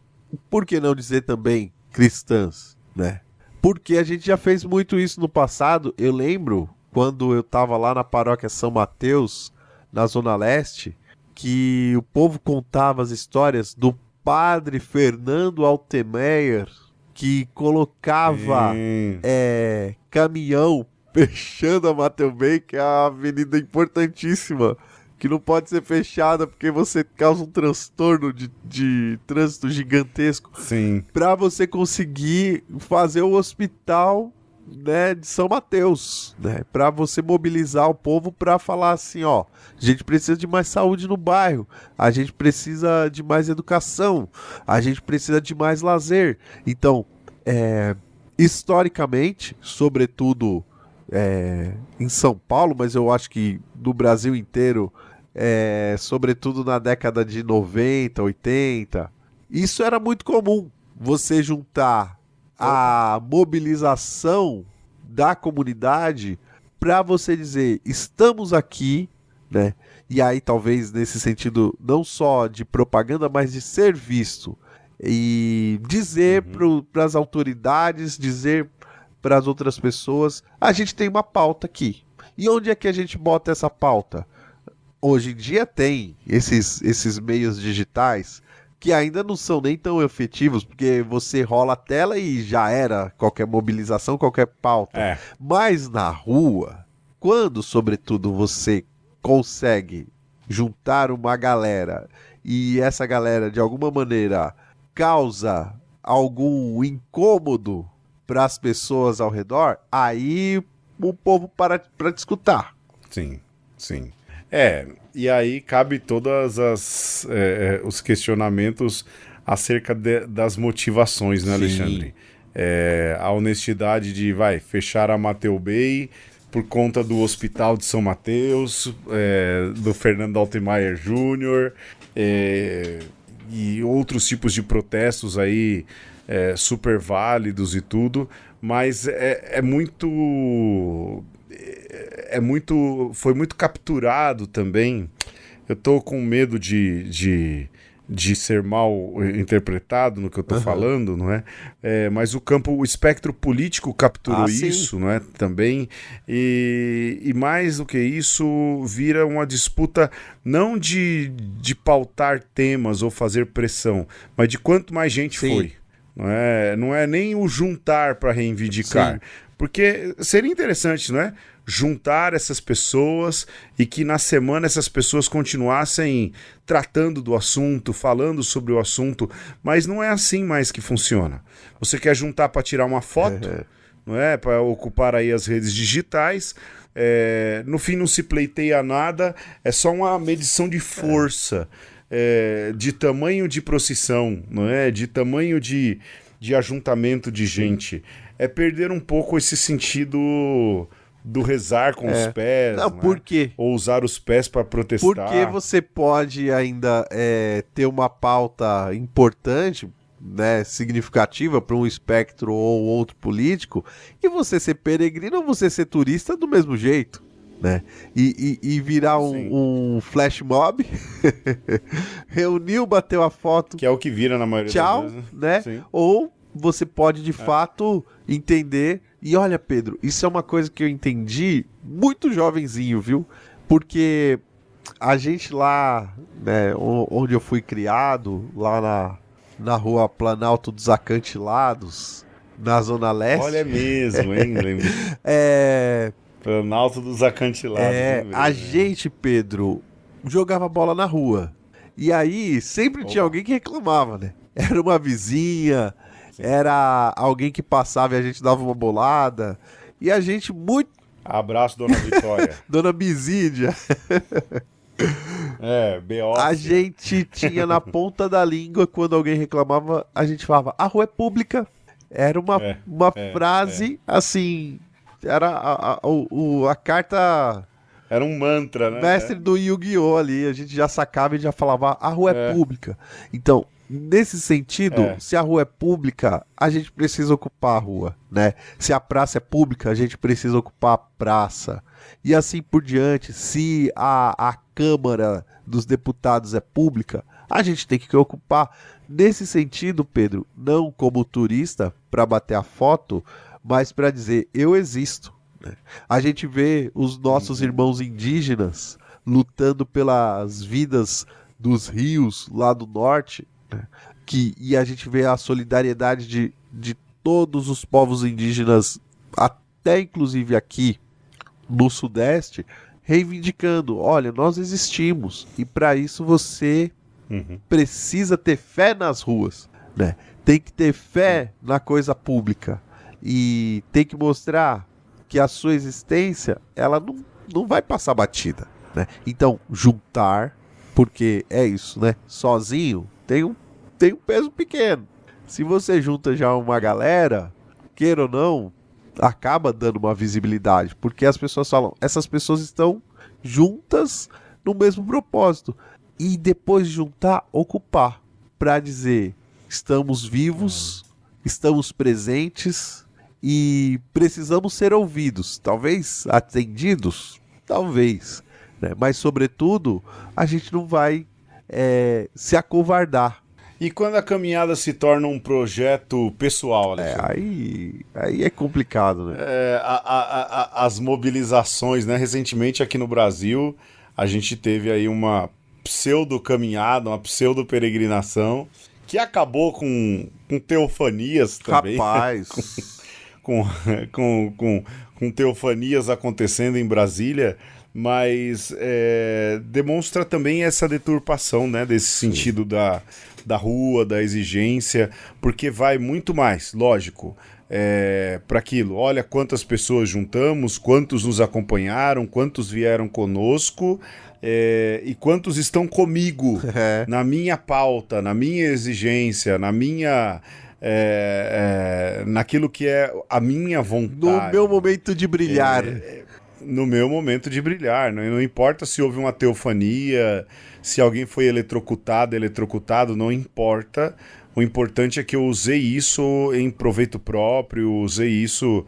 por que não dizer também cristãs, né? Porque a gente já fez muito isso no passado. Eu lembro quando eu estava lá na paróquia São Mateus, na Zona Leste, que o povo contava as histórias do padre Fernando Altemeyer, que colocava caminhão fechando a Mateu Bey, que é uma avenida importantíssima, que não pode ser fechada porque você causa um transtorno de trânsito gigantesco. Sim. Para você conseguir fazer o hospital, né, de São Mateus, né, para você mobilizar o povo para falar assim, ó, a gente precisa de mais saúde no bairro, a gente precisa de mais educação, a gente precisa de mais lazer. Então, historicamente, sobretudo em São Paulo, mas eu acho que no Brasil inteiro, sobretudo na década de 90, 80, isso era muito comum, você juntar a mobilização da comunidade para você dizer, estamos aqui, né? E aí talvez nesse sentido não só de propaganda, mas de ser visto e dizer para as autoridades, dizer para as outras pessoas, a gente tem uma pauta aqui. E onde é que a gente bota essa pauta? Hoje em dia tem esses meios digitais que ainda não são nem tão efetivos, porque você rola a tela e já era qualquer mobilização, qualquer pauta. Mas na rua, quando, sobretudo, você consegue juntar uma galera e essa galera, de alguma maneira, causa algum incômodo para as pessoas ao redor, aí o povo para para discutir. Sim, sim. E aí cabe todas os questionamentos acerca das motivações, né, Alexandre? A honestidade de, fechar a Mateu Bay por conta do Hospital de São Mateus, do Fernando Altmaier Jr., e outros tipos de protestos aí super válidos e tudo, mas foi muito capturado também. Eu tô com medo de ser mal interpretado no que eu tô falando, não é? Mas o espectro político capturou isso, não é? Também, e mais do que isso, vira uma disputa não de pautar temas ou fazer pressão, mas de quanto mais gente foi. Não é nem o juntar para reivindicar. Sim. Porque seria interessante, não é? Juntar essas pessoas e que na semana essas pessoas continuassem tratando do assunto, falando sobre o assunto, mas não é assim mais que funciona. Você quer juntar para tirar uma foto, não é? Para ocupar aí as redes digitais, no fim não se pleiteia nada, é só uma medição de força, de tamanho de procissão, não é? De tamanho de ajuntamento de gente. É perder um pouco esse sentido do rezar com os pés, não, por quê? Ou usar os pés para protestar. Porque você pode ainda ter uma pauta importante, né, significativa para um espectro ou outro político, e você ser peregrino ou você ser turista do mesmo jeito, né? E virar um flash mob, reuniu, bateu a foto, que é o que vira na maioria das vezes, né? Sim. Ou você pode de fato entender. E olha, Pedro, isso é uma coisa que eu entendi muito jovenzinho, viu? Porque a gente lá, né, onde eu fui criado, lá na rua Planalto dos Acantilados, na Zona Leste. Olha mesmo, hein? Planalto dos Acantilados. A gente, Pedro, jogava bola na rua. E aí sempre tinha alguém que reclamava, né? Era uma vizinha, era alguém que passava e a gente dava uma bolada. E a gente muito... Abraço, Dona Vitória. Dona Bisídia. B.O. A gente tinha na ponta da língua, quando alguém reclamava, a gente falava, a rua é pública. Era uma frase, assim... Era a carta... Era um mantra, né? Mestre do Yu-Gi-Oh! Ali. A gente já sacava e já falava, a rua é pública. Então... Nesse sentido, se a rua é pública, a gente precisa ocupar a rua, né? Se a praça é pública, a gente precisa ocupar a praça. E assim por diante, se a Câmara dos Deputados é pública, a gente tem que ocupar. Nesse sentido, Pedro, não como turista para bater a foto, mas para dizer, eu existo. Né? A gente vê os nossos irmãos indígenas lutando pelas vidas dos rios lá do norte, e a gente vê a solidariedade de todos os povos indígenas, até inclusive aqui no Sudeste, reivindicando, olha, nós existimos, e para isso você precisa ter fé nas ruas, né? Tem que ter fé na coisa pública, e tem que mostrar que a sua existência, ela não vai passar batida, né? Então, juntar, porque é isso, né? Sozinho tem um peso pequeno. Se você junta já uma galera, queira ou não, acaba dando uma visibilidade, porque as pessoas falam, essas pessoas estão juntas no mesmo propósito. E depois de juntar, ocupar, para dizer, estamos vivos, estamos presentes e precisamos ser ouvidos. Talvez atendidos? Talvez. Né? Mas, sobretudo, a gente não vai se acovardar. E quando a caminhada se torna um projeto pessoal, Alexandre? Aí é complicado, né? As mobilizações, né? Recentemente aqui no Brasil, a gente teve aí uma pseudo-caminhada, uma pseudo-peregrinação, que acabou com teofanias também. Rapaz... com com teofanias acontecendo em Brasília, mas demonstra também essa deturpação, né, desse sentido da rua, da exigência, porque vai muito mais, lógico, para aquilo. Olha quantas pessoas juntamos, quantos nos acompanharam, quantos vieram conosco, e quantos estão comigo na minha pauta, na minha exigência, naquilo que é a minha vontade. No meu momento de brilhar. No meu momento de brilhar. Não importa se houve uma teofania, se alguém foi eletrocutado, não importa. O importante é que eu usei isso em proveito próprio, usei isso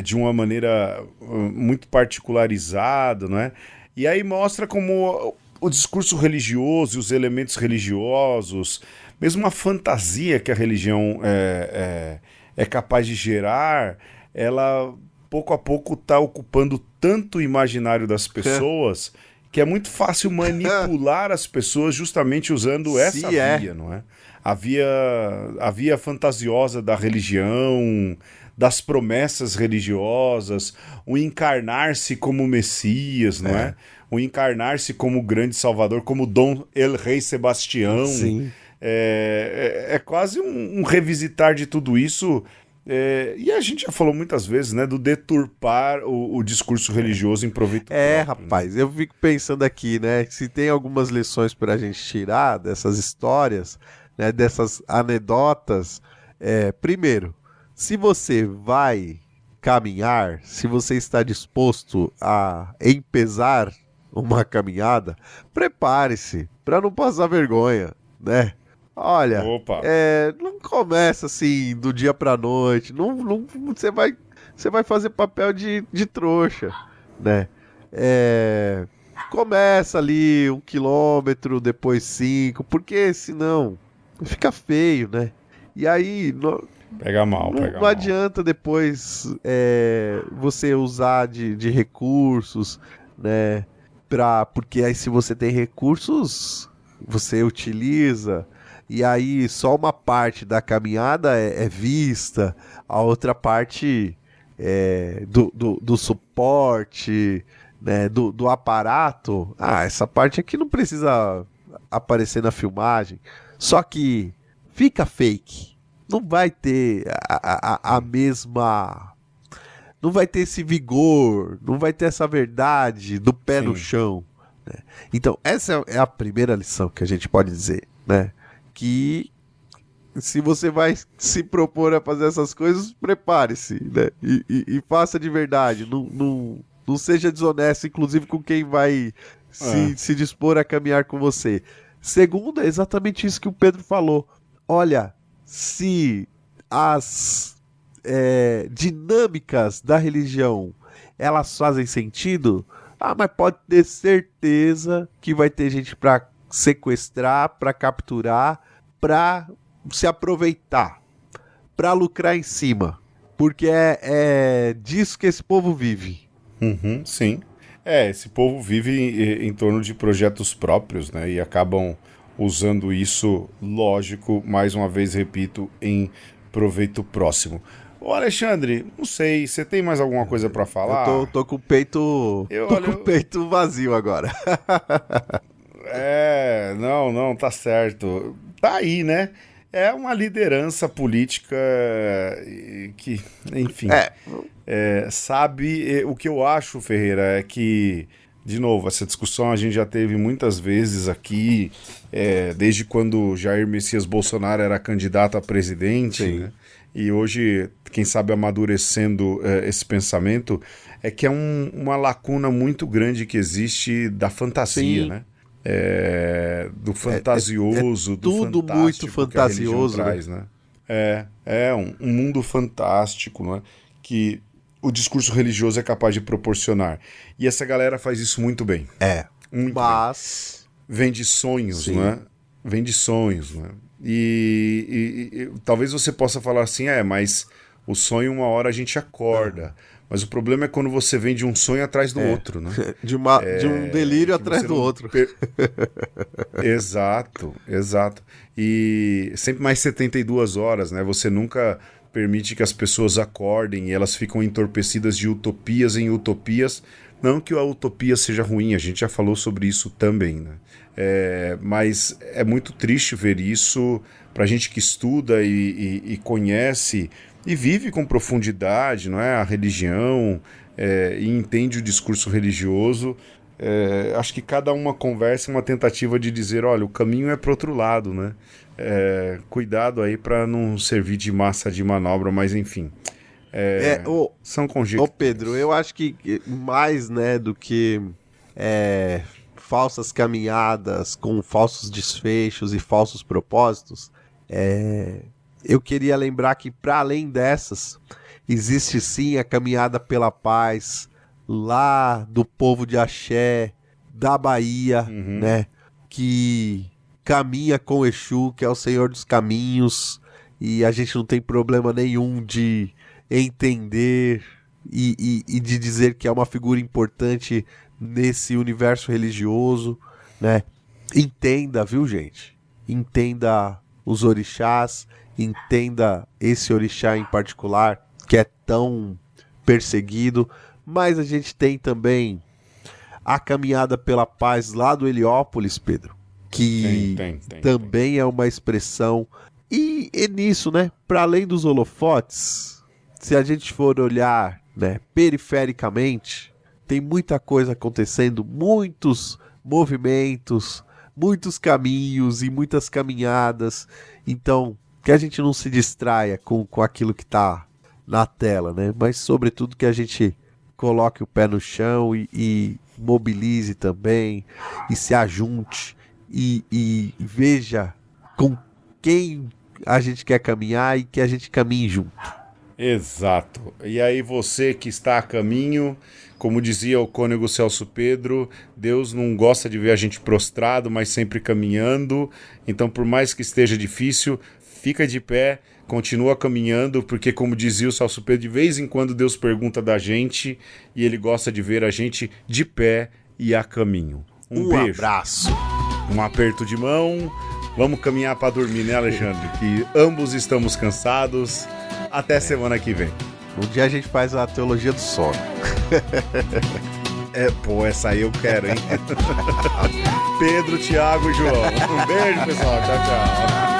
de uma maneira muito particularizada, não é? E aí mostra como o discurso religioso e os elementos religiosos, mesmo a fantasia que a religião é capaz de gerar, ela pouco a pouco está ocupando tanto o imaginário das pessoas que é muito fácil manipular as pessoas justamente usando essa via, não é? A via fantasiosa da religião, das promessas religiosas, o encarnar-se como Messias, não é? O encarnar-se como grande salvador, como Dom El Rei Sebastião. Sim. É quase um revisitar de tudo isso. E a gente já falou muitas vezes, né, do deturpar o discurso religioso em proveito próprio. Rapaz, eu fico pensando aqui, né, se tem algumas lições pra gente tirar dessas histórias, né, dessas anedotas. Primeiro, se você vai caminhar, se você está disposto a empezar uma caminhada, prepare-se para não passar vergonha, né? Olha, não começa assim do dia pra noite, não, você vai fazer papel de trouxa, né? Começa ali 1 quilômetro, depois 5, porque senão fica feio, né? E aí pega mal. Não adianta depois você usar de recursos, né? Porque aí se você tem recursos, você utiliza. E aí só uma parte da caminhada é vista, a outra parte do suporte, né, do aparato. Essa parte aqui não precisa aparecer na filmagem. Só que fica fake. Não vai ter a mesma... Não vai ter esse vigor, não vai ter essa verdade do pé no chão. Né? Então, essa é a primeira lição que a gente pode dizer, né? Que se você vai se propor a fazer essas coisas, prepare-se, né? E faça de verdade. Não seja desonesto, inclusive com quem vai se dispor a caminhar com você. Segundo, é exatamente isso que o Pedro falou. Olha, se as dinâmicas da religião elas fazem sentido, mas pode ter certeza que vai ter gente para sequestrar, para capturar, para se aproveitar, para lucrar em cima, porque é disso que esse povo vive. Sim. Esse povo vive em torno de projetos próprios, né? E acabam usando isso, lógico, mais uma vez repito, em proveito próximo. Ô Alexandre, não sei, você tem mais alguma coisa pra falar? Eu tô com o peito. Com o peito vazio agora. Não, tá certo. Tá aí, né? É uma liderança política que, enfim, sabe. O que eu acho, Ferreira, é que, de novo, essa discussão a gente já teve muitas vezes aqui, desde quando Jair Messias Bolsonaro era candidato a presidente, né? E hoje, quem sabe amadurecendo esse pensamento, é que é uma lacuna muito grande que existe da fantasia, né? Do fantasioso, do tudo muito fantasioso, que a traz, né? Um mundo fantástico, né? Que o discurso religioso é capaz de proporcionar. E essa galera faz isso muito bem. Mas vende sonhos, né? Vende sonhos, né? E talvez você possa falar assim, mas o sonho uma hora a gente acorda. Mas o problema é quando você vende um sonho atrás do outro, né? De um delírio atrás do outro. Exato. E sempre mais 72 horas, né? Você nunca permite que as pessoas acordem e elas ficam entorpecidas de utopias em utopias. Não que a utopia seja ruim, a gente já falou sobre isso também, né? Mas é muito triste ver isso para a gente que estuda e conhece e vive com profundidade, não é? A religião e entende o discurso religioso. Acho que cada uma conversa é uma tentativa de dizer, olha, o caminho é para outro lado, né? Cuidado aí para não servir de massa de manobra, mas enfim. São conjecturas. Ô Pedro, eu acho que mais, né, do que falsas caminhadas com falsos desfechos e falsos propósitos, eu queria lembrar que para além dessas, existe sim a caminhada pela paz lá do povo de Axé, da Bahia, né, que caminha com Exu, que é o Senhor dos Caminhos, e a gente não tem problema nenhum de entender e de dizer que é uma figura importante nesse universo religioso, né? Entenda, viu, gente? Entenda os orixás, entenda esse orixá em particular, que é tão perseguido, mas a gente tem também a caminhada pela paz lá do Heliópolis, Pedro, que também é uma expressão, e nisso, né, para além dos holofotes, se a gente for olhar, né, perifericamente, tem muita coisa acontecendo, muitos movimentos, muitos caminhos e muitas caminhadas. Então, que a gente não se distraia com aquilo que está na tela, né? Mas, sobretudo, que a gente coloque o pé no chão e mobilize também, e se ajunte, e veja com quem a gente quer caminhar e que a gente caminhe junto. Exato. E aí você que está a caminho, como dizia o cônego Celso Pedro, Deus não gosta de ver a gente prostrado, mas sempre caminhando. Então, por mais que esteja difícil, fica de pé, continua caminhando, porque como dizia o Celso Pedro, de vez em quando Deus pergunta da gente e Ele gosta de ver a gente de pé e a caminho. Um beijo. Abraço. Um aperto de mão. Vamos caminhar para dormir, né, Alexandre? Que ambos estamos cansados. Até semana que vem. Um dia a gente faz a teologia do sono. Essa aí eu quero, hein? Pedro, Thiago e João. Um beijo, pessoal. Tchau, tchau.